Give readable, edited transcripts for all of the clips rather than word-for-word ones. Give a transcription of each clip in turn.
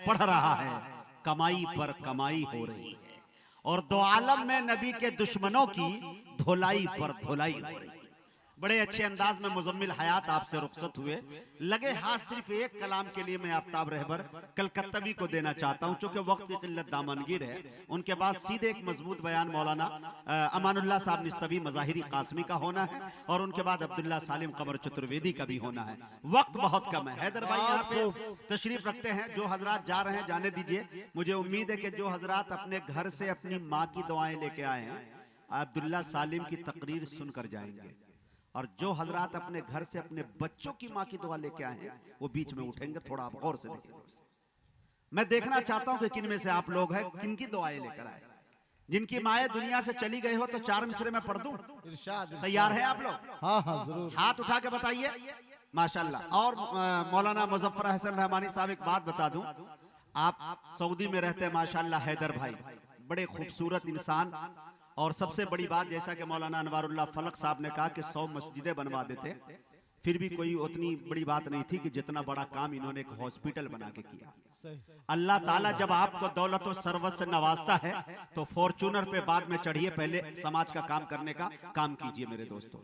पढ़ रहा है, कमाई पर कमाई हो रही है, और दो आलम में नबी के दुश्मनों की धुलाई पर धुलाई हो रही है। बड़े अच्छे अंदाज में मुजम्मिल हयात आपसे रुखसत हुए, लगे हाथ सिर्फ एक कलाम के लिए मैं आफ्ताब रहबर कलकत्तवी को देना चाहता हूं, चूंकि वक्त की किल्लत दामनगीर है। उनके बाद सीधे एक मजबूत बयान मौलाना अमानुल्लाह साहब निस्तवी मज़ाहिरी कासमी का होना है, और उनके बाद अब्दुल्ला सालिम कमर चतुर्वेदी का भी होना है। वक्त बहुत कम है। हैदर भाई यहाँ पे तशरीफ रखते हैं, जो हजरात जा रहे हैं जाने दीजिए। मुझे उम्मीद है कि जो हजरात अपने घर से अपनी माँ की दुआएं लेके आए हैं, अब्दुल्ला सालिम की तकरीर सुनकर जाएंगे, और जो हजरात अपने घर से अपने बच्चों की माँ की दुआ लेके आए हैं वो बीच में उठेंगे। थोड़ा आप गौर से देखिए। मैं देखना चाहता हूं कि किन में से आप लोग हैं किनकी दुआएं लेकर आए। जिनकी माएँ दुनिया से चली गई हो तो 4 मिसरे में पढ़ दूं? तैयार है आप लोग? हाँ हाँ जरूर, हाथ उठा के बताइए। माशाल्लाह। और मौलाना मुजफ्फर हसन रहमानी साहब, एक बात बता दूं, आप सऊदी में रहते हैं माशाल्लाह। हैदर भाई बड़े खूबसूरत इंसान, और सबसे बड़ी बात, जैसा कि मौलाना अनवारुल्लाह फलक साहब ने कहा कि 100 मस्जिदें बनवा देते, फिर भी कोई उतनी बड़ी बात नहीं थी कि जितना बड़ा काम इन्होंने एक हॉस्पिटल बना के किया। अल्लाह ताला जब आपको दौलत और सरवत से नवाजता है तो फॉर्चूनर पे बाद में चढ़िए, पहले समाज का काम करने का काम कीजिए। मेरे दोस्तों,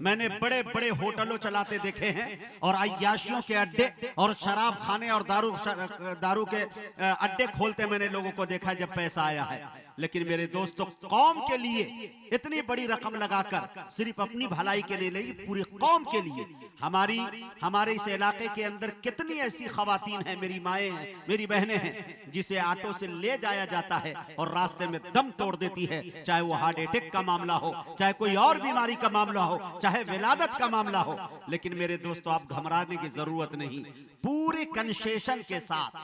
मैंने बड़े बड़े होटलों चलाते देखे हैं, और अय्याशियों के अड्डे और शराब खाने और दारू के अड्डे खोलते मैंने लोगों को देखा जब पैसा आया है। लेकिन मेरे दोस्तों, कौम के लिए इतनी बड़ी रकम लगाकर सिर्फ अपनी भलाई के लिए नहीं, पूरी कौम के लिए, हमारे इस इलाके के अंदर कितनी ऐसी खवातीन हैं, मेरी माएँ हैं, मेरी बहनें हैं, जिसे ऑटो से ले जाया जाता है और रास्ते में दम तोड़ देती है, चाहे वो हार्ट अटैक का मामला हो, चाहे कोई और बीमारी का मामला हो, चाहे विलादत का मामला हो। लेकिन मेरे दोस्तों, आप घबराने की जरूरत नहीं। पूरे कंसेशन के साथ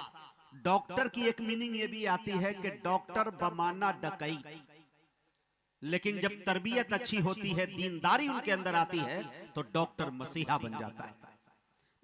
डॉक्टर की एक मीनिंग ये भी आती है कि डॉक्टर बमाना डकई, लेकिन जब तरबियत अच्छी होती है, दीनदारी उनके अंदर आती है, तो डॉक्टर मसीहा बन जाता है।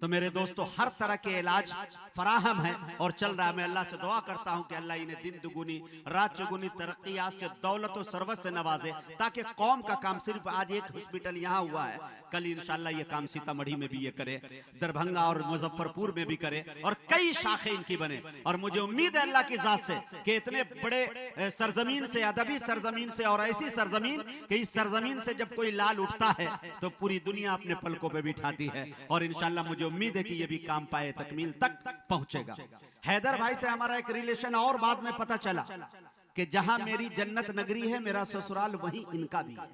तो मेरे दोस्तों, हर तरह के इलाज फराहम है और चल रहा है। मैं अल्लाह से दुआ करता हूं कि अल्लाह इन्हें दिन दुगुनी रात चौगुनी तरक्कियात से, दौलत और सरवत से नवाजे, ताकि कौम का काम सिर्फ आज एक हॉस्पिटल यहाँ हुआ है, कल इंशाल्लाह ये काम सीतामढ़ी में भी ये करे, दरभंगा और मुजफ्फरपुर में भी करे, और कई शाखें इनकी बने। और मुझे उम्मीद है अल्लाह की जात से कि इतने बड़े सरजमीन से, अदबी सरजमीन से, और ऐसी सरजमीन कि इस सरजमीन से जब कोई लाल उठता है तो पूरी दुनिया अपने पलकों पे बिठाती है, और इंशाल्लाह मुझे उम्मीद है कि ये भी काम पाए तकमील तक पहुंचेगा। हैदर भाई से हमारा एक रिलेशन और बाद में पता चला कि जहां मेरी जन्नत नगरी है, मेरा ससुराल वहीं इनका भी है।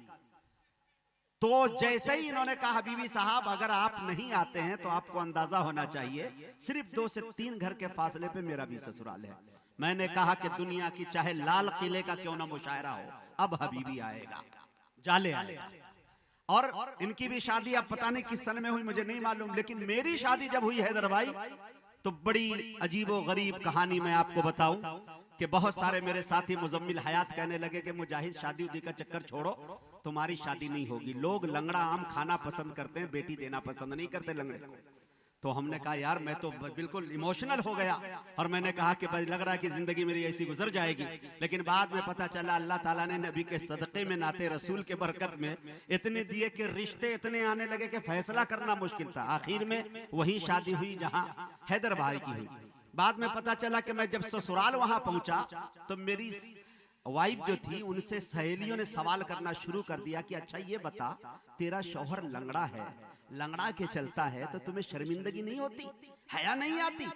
तो जैसे ही इन्होंने कहा, हबीबी साहब अगर आप नहीं आते हैं तो आपको अंदाजा होना चाहिए सिर्फ 2 से 3 घर के फासले पे मेरा भी ससुराल है। मैंने कहा कि दुनिया की चाहे लाल किले का क्यों ना मुशायरा हो, अब हबीबी आएगा, जाले आएगा। और इनकी भी शादी अब पता नहीं किस सन में हुई, मुझे नहीं मालूम, लेकिन मेरी शादी जब हुई हैदर भाई, तो बड़ी अजीबो गरीब कहानी मैं आपको बताऊं कि बहुत सारे मेरे साथी मुजम्मिल हयात कहने लगे कि मुजाहिद शादी उदी का चक्कर छोड़ो, तुम्हारी शादी नहीं होगी। लोग लंगड़ा आम खाना पसंद करते हैं, बेटी देना पसंद नहीं करते लंगड़े को। तो हमने कहा यार, मैं तो बिल्कुल इमोशनल हो गया, और मैंने कहा कि भाई लग रहा है कि जिंदगी मेरी ऐसी गुजर जाएगी। लेकिन बाद में पता चला अल्लाह ताला ने नबी के सदक़े में, नाते रसूल के बरकत में इतने दिए कि रिश्ते इतने आने लगे कि फैसला करना मुश्किल था। आखिर में वही शादी हुई जहां हैदर भाई की हुई। बाद में पता चला कि मैं जब ससुराल वहां पहुंचा तो मेरी वाइफ जो थी, उनसे सहेलियों ने सवाल करना शुरू कर दिया कि अच्छा ये बता, तेरा शौहर लंगड़ा है, लंगड़ा के चलता है, तो तुम्हें शर्मिंदगी नहीं होती, हया नहीं आती?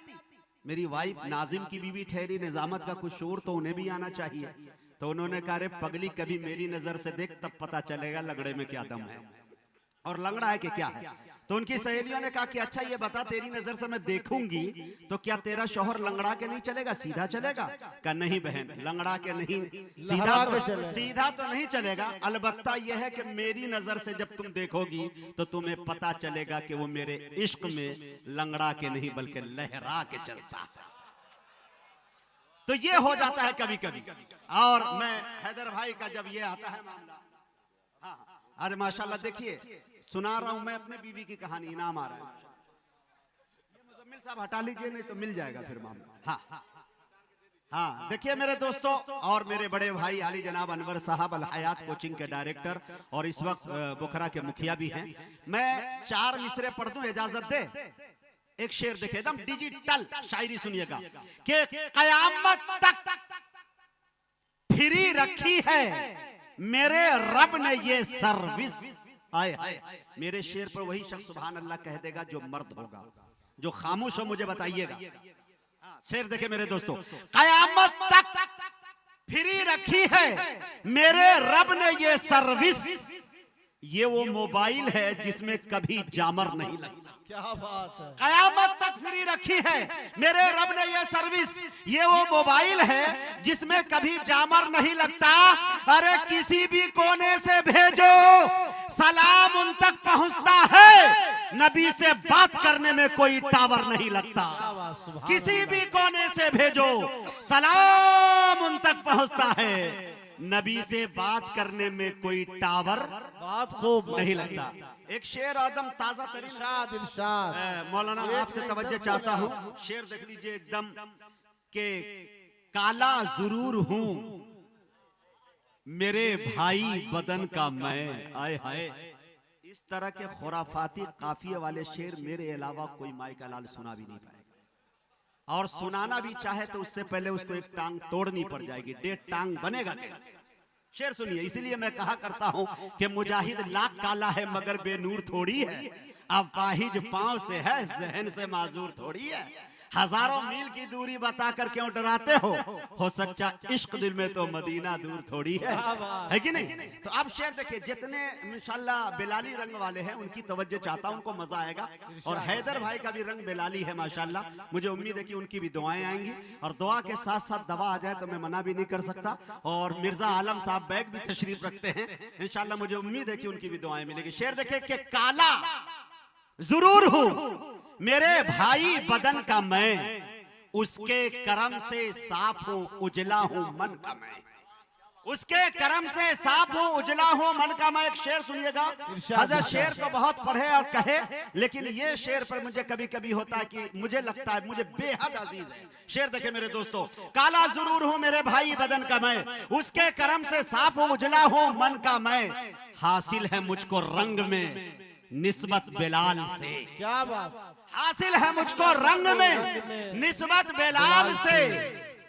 मेरी वाइफ नाजिम की बीवी ठहरी, निजामत का कुछ शोर तो उन्हें भी आना चाहिए। तो उन्होंने कहा, रे पगली, कभी मेरी नजर से देख, तब पता चलेगा लंगड़े में क्या दम है और लंगड़ा है कि क्या है। तो उनकी सहेलियों ने कहा कि अच्छा ये बता, तेरी नजर से मैं देखूंगी तो क्या तेरा शौहर लंगड़ा के नहीं चलेगा, सीधा चलेगा? कहा नहीं बहन, लंगड़ा के नहीं, सीधा तो नहीं चलेगा, अलबत्ता यह है कि मेरी नजर से जब तुम देखोगी तो तुम्हें पता चलेगा कि वो मेरे इश्क में लंगड़ा के नहीं बल्कि लहरा के चलता है। तो ये हो जाता है कभी कभी। और मैं हैदर भाई का जब ये आता है मामला, हाँ, अरे माशाल्लाह, देखिए सुना रहा हूं मैं अपने बीवी की कहानी, इनाम आ रहा है। ये मुजम्मिल साहब हटा लीजिए, नहीं तो मिल जाएगा फिर मामला। हाँ हाँ, देखिए मेरे दोस्तों, और मेरे बड़े भाई आली जनाब अनवर साहब अल हयात कोचिंग के डायरेक्टर और इस वक्त बुखरा के मुखिया भी हैं। मैं 4 मिसरे पढ़ दूं, इजाजत दे? एक शेर देखे एकदम डिजिटल शायरी सुनिएगा कि कयामत तक फ्री रखी है मेरे रब ने ये सर्विस। आए हाय, मेरे शेर पर वही शख्स सुभान अल्लाह कह देगा जो मर्द होगा। जो खामोश हो मुझे बताइएगा। शेर देखे मेरे दोस्तों, कयामत तक फ्री रखी है मेरे रब ने ये सर्विस। ये वो मोबाइल है जिसमें कभी जामर नहीं लगता। क्या बात है। कयामत तक फ्री रखी है मेरे रब ने ये सर्विस। ये वो मोबाइल है जिसमें कभी जामर नहीं लगता। अरे किसी भी कोने से भेजो सलाम उन तक पहुंचता है। नबी से बात करने में कोई टावर नहीं लगता। किसी भी कोने से भेजो सलाम उन तक पहुंचता है। नबी से बात करने में कोई टावर बात खूब नहीं लगता। एक शेर आदम ताजा तरीन इरशाद इरशाद। मौलाना आपसे तवज्जो चाहता हूँ। शेर देख लीजिए एकदम के काला जरूर हूँ मेरे भाई बदन का मैं। आए हाय, इस तरह के खुराफाती काफिये वाले शेर मेरे अलावा कोई माई का लाल सुना भी नहीं पाएगा। और सुनाना भी चाहे तो उससे पहले उसको एक टांग तोड़नी पड़ जाएगी। डेढ़ टांग बनेगा कैसे? शेर सुनिए। इसीलिए मैं कहा करता हूं कि मुजाहिद लाख काला है मगर बेनूर थोड़ी है। अब पाहिज पांव से है जहन से माजूर थोड़ी है। हजारों मील की दूरी बताकर क्यों डराते हो सच्चा इश्क दिल में तो मदीना दूर थोड़ी है कि नहीं? तो अब शेर देखिए, जितने इंशाल्लाह बेलाली रंग वाले हैं उनकी तवज्जो चाहता हूं, उनको मजा आएगा। और हैदर भाई का भी रंग बेलाली है माशाल्लाह। मुझे उम्मीद है कि उनकी भी दुआएं आएंगी और दुआ के साथ साथ दवा आ जाए तो मैं मना भी नहीं कर सकता। और मिर्जा आलम साहब बैग भी तशरीफ रखते हैं इंशाल्लाह। मुझे उम्मीद है कि उनकी भी दुआएं मिलेगी। शेर देखिए कि काला जरूर हूं मेरे भाई बदन का मैं, उसके करम से साफ हूं उजला हूं मन का मैं। उसके करम से साफ हूं उजला हूं मन का मैं। एक शेर सुनिएगा। हजरत शेर तो बहुत पढ़े और कहे, लेकिन ये शेर पर मुझे कभी कभी होता है कि मुझे लगता है मुझे बेहद अजीज है। शेर देखे मेरे दोस्तों, काला जरूर हूं मेरे भाई बदन का मैं, उसके करम से साफ हूं उजला हूं मन का मैं। हासिल है मुझको रंग में निस्बत बेलाल से। क्या बात। हासिल है मुझको रंग में निस्बत बेलाल से।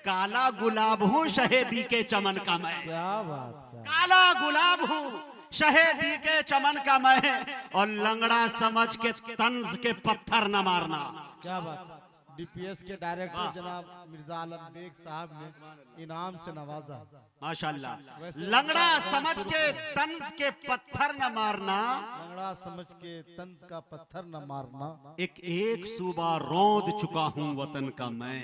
काला गुलाब हूँ शहेदी के चमन का मैं। क्या बात। काला गुलाब हूँ शहेदी के चमन का मैं। और लंगड़ा समझ के तंज के पत्थर न मारना। क्या बात। डीपीएस के डायरेक्टर जनाब मिर्जा आलम बेग साहब ने इनाम से नवाजा माशाल्लाह। लंगड़ा समझ के तंज के पत्थर न मारना। लंगड़ा समझ के तंज का पत्थर न मारना। एक सूबा रौंद चुका हूँ वतन का मैं।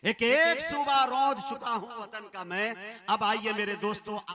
एक सूबा रौंद चुका हूँ वतन का मैं। अब आइए मेरे दोस्तों।